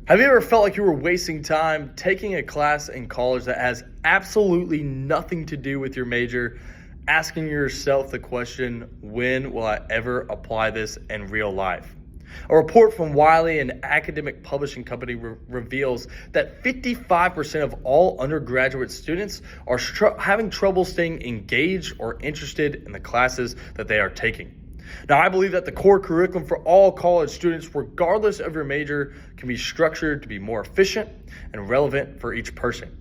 Have you ever felt like you were wasting time taking a class in college that has absolutely nothing to do with your major, asking yourself the question, when will I ever apply this in real life? A report from Wiley, an academic publishing company, reveals that 55% of all undergraduate students are having trouble staying engaged or interested in the classes that they are taking. Now, I believe that the core curriculum for all college students, regardless of your major, can be structured to be more efficient and relevant for each person.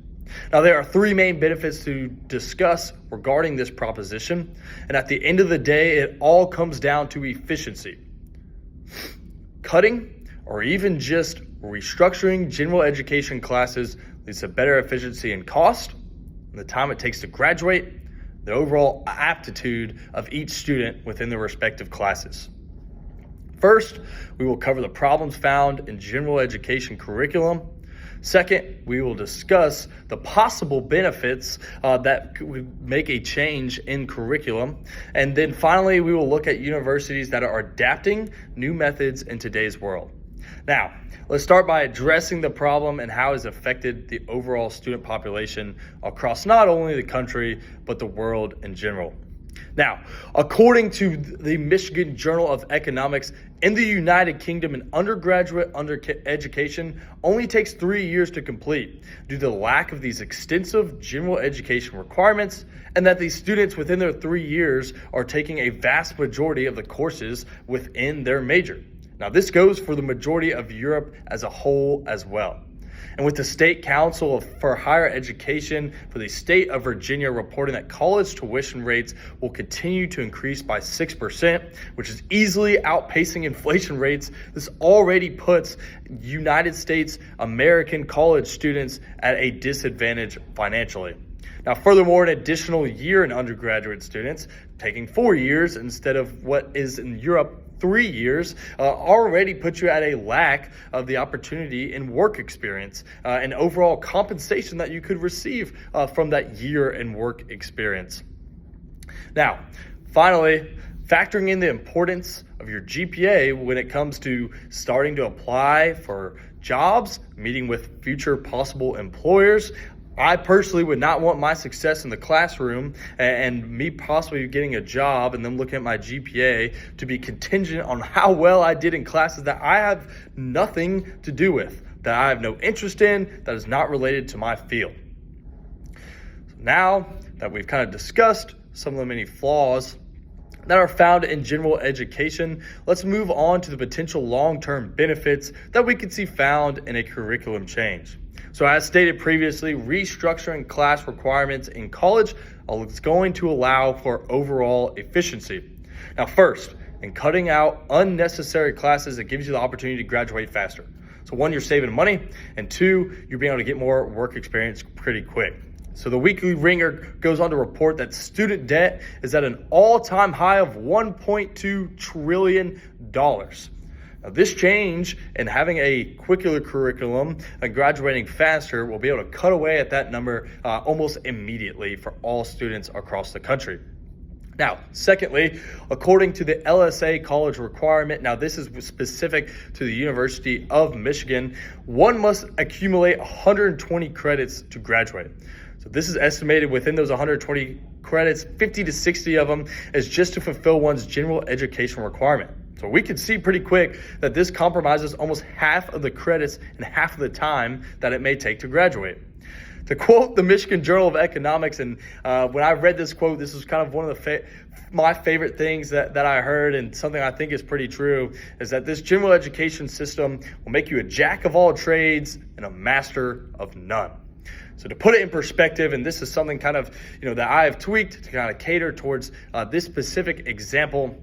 Now, there are three main benefits to discuss regarding this proposition, and at the end of the day, it all comes down to efficiency. Cutting or even just restructuring general education classes leads to better efficiency in cost, and the time it takes to graduate, the overall aptitude of each student within their respective classes. First, we will cover the problems found in general education curriculum. Second, we will discuss the possible benefits that could make a change in curriculum. And then finally, we will look at universities that are adapting new methods in today's world. Now, let's start by addressing the problem and how it's affected the overall student population across not only the country, but the world in general. Now, according to the Michigan Journal of Economics, in the United Kingdom, an undergraduate education only takes 3 years to complete due to the lack of these extensive general education requirements, and that these students within their 3 years are taking a vast majority of the courses within their major. Now, this goes for the majority of Europe as a whole as well. And with the State Council for Higher Education for the state of Virginia reporting that college tuition rates will continue to increase by 6%, which is easily outpacing inflation rates, this already puts United States American college students at a disadvantage financially. Now, furthermore, an additional year in undergraduate students taking 4 years instead of what is in Europe 3 years already puts you at a lack of the opportunity in work experience and overall compensation that you could receive from that year in work experience. Now, finally, factoring in the importance of your GPA when it comes to starting to apply for jobs, meeting with future possible employers. I personally would not want my success in the classroom and me possibly getting a job and then looking at my GPA to be contingent on how well I did in classes that I have nothing to do with, that I have no interest in, that is not related to my field. So now that we've kind of discussed some of the many flaws that are found in general education, let's move on to the potential long-term benefits that we could see found in a curriculum change. So as stated previously, restructuring class requirements in college is going to allow for overall efficiency. Now, first, in cutting out unnecessary classes, it gives you the opportunity to graduate faster. So one, you're saving money, and two, you're being able to get more work experience pretty quick. So the Weekly Ringer goes on to report that student debt is at an all-time high of $1.2 trillion. Now, this change in having a curricular curriculum and graduating faster will be able to cut away at that number almost immediately for all students across the country. Now, secondly, according to the LSA college requirement, now this is specific to the University of Michigan, one must accumulate 120 credits to graduate. So this is estimated within those 120 credits, 50 to 60 of them is just to fulfill one's general education requirement. So we could see pretty quick that this compromises almost half of the credits and half of the time that it may take to graduate. To quote the Michigan Journal of Economics, and when I read this quote, this was kind of one of my favorite things that I heard, and something I think is pretty true, is that this general education system will make you a jack of all trades and a master of none. So to put it in perspective, and this is something kind of, that I have tweaked to kind of cater towards this specific example,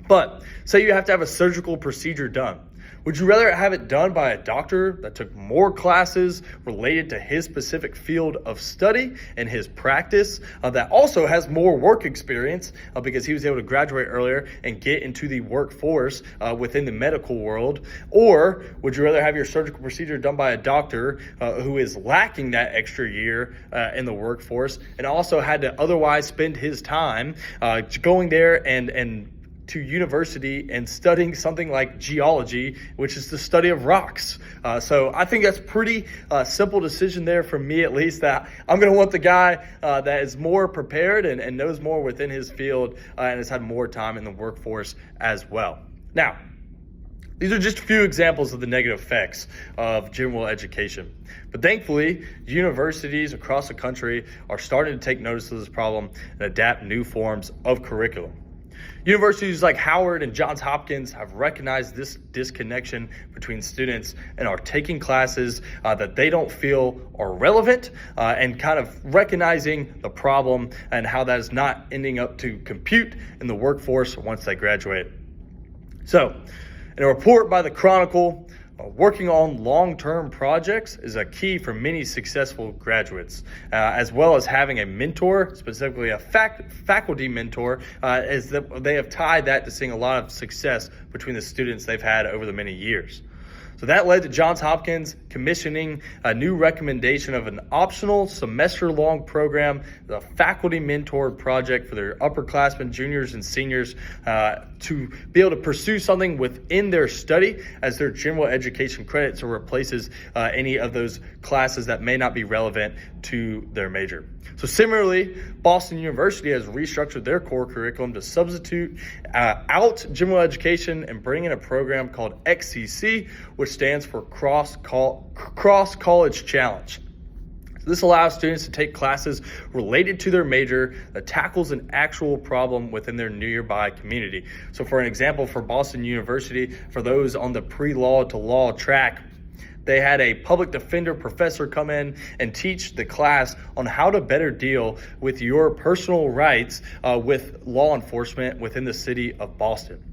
but say you have to have a surgical procedure done. Would you rather have it done by a doctor that took more classes related to his specific field of study and his practice, that also has more work experience because he was able to graduate earlier and get into the workforce within the medical world? Or would you rather have your surgical procedure done by a doctor who is lacking that extra year in the workforce and also had to otherwise spend his time going there and to university and studying something like geology, which is the study of rocks. So I think that's pretty simple decision there for me, at least, that I'm going to want the guy that is more prepared and knows more within his field and has had more time in the workforce as well. Now, these are just a few examples of the negative effects of general education. But thankfully, universities across the country are starting to take notice of this problem and adapt new forms of curriculum. Universities like Howard and Johns Hopkins have recognized this disconnection between students and are taking classes that they don't feel are relevant and kind of recognizing the problem and how that is not ending up to compute in the workforce once they graduate. So, in a report by the Chronicle, working on long-term projects is a key for many successful graduates, as well as having a mentor, specifically a faculty mentor, as they have tied that to seeing a lot of success between the students they've had over the many years. So that led to Johns Hopkins commissioning a new recommendation of an optional semester-long program, the faculty mentored project for their upperclassmen, juniors, and seniors to be able to pursue something within their study as their general education credits or replaces any of those classes that may not be relevant to their major. So similarly, Boston University has restructured their core curriculum to substitute out general education and bring in a program called XCC, which stands for Cross College Challenge. This allows students to take classes related to their major that tackles an actual problem within their nearby community. So for an example, for Boston University, for those on the pre-law to law track, they had a public defender professor come in and teach the class on how to better deal with your personal rights with law enforcement within the city of Boston.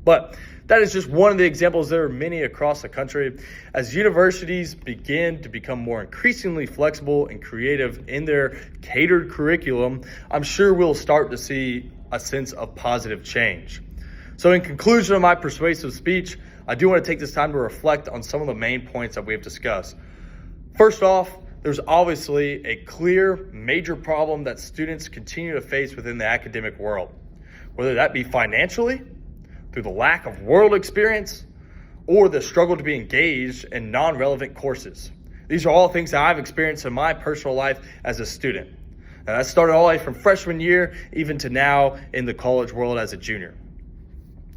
But that is just one of the examples. There are many across the country. As universities begin to become more increasingly flexible and creative in their catered curriculum, I'm sure we'll start to see a sense of positive change. So in conclusion of my persuasive speech, I do want to take this time to reflect on some of the main points that we have discussed. First off, there's obviously a clear major problem that students continue to face within the academic world, whether that be financially, through the lack of world experience, or the struggle to be engaged in non-relevant courses. These are all things that I've experienced in my personal life as a student. Now, that started all the way from freshman year, even to now in the college world as a junior.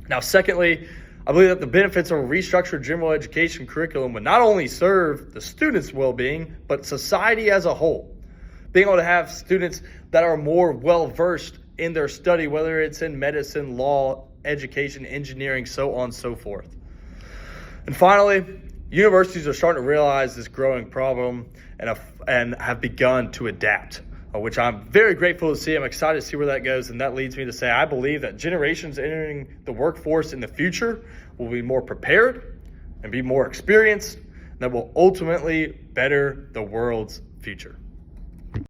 Now, secondly, I believe that the benefits of a restructured general education curriculum would not only serve the students' well-being, but society as a whole. Being able to have students that are more well-versed in their study, whether it's in medicine, law, education, engineering, so on and so forth. And finally, universities are starting to realize this growing problem and have begun to adapt, which I'm very grateful to see. I'm excited to see where that goes. And that leads me to say, I believe that generations entering the workforce in the future will be more prepared and be more experienced, and that will ultimately better the world's future.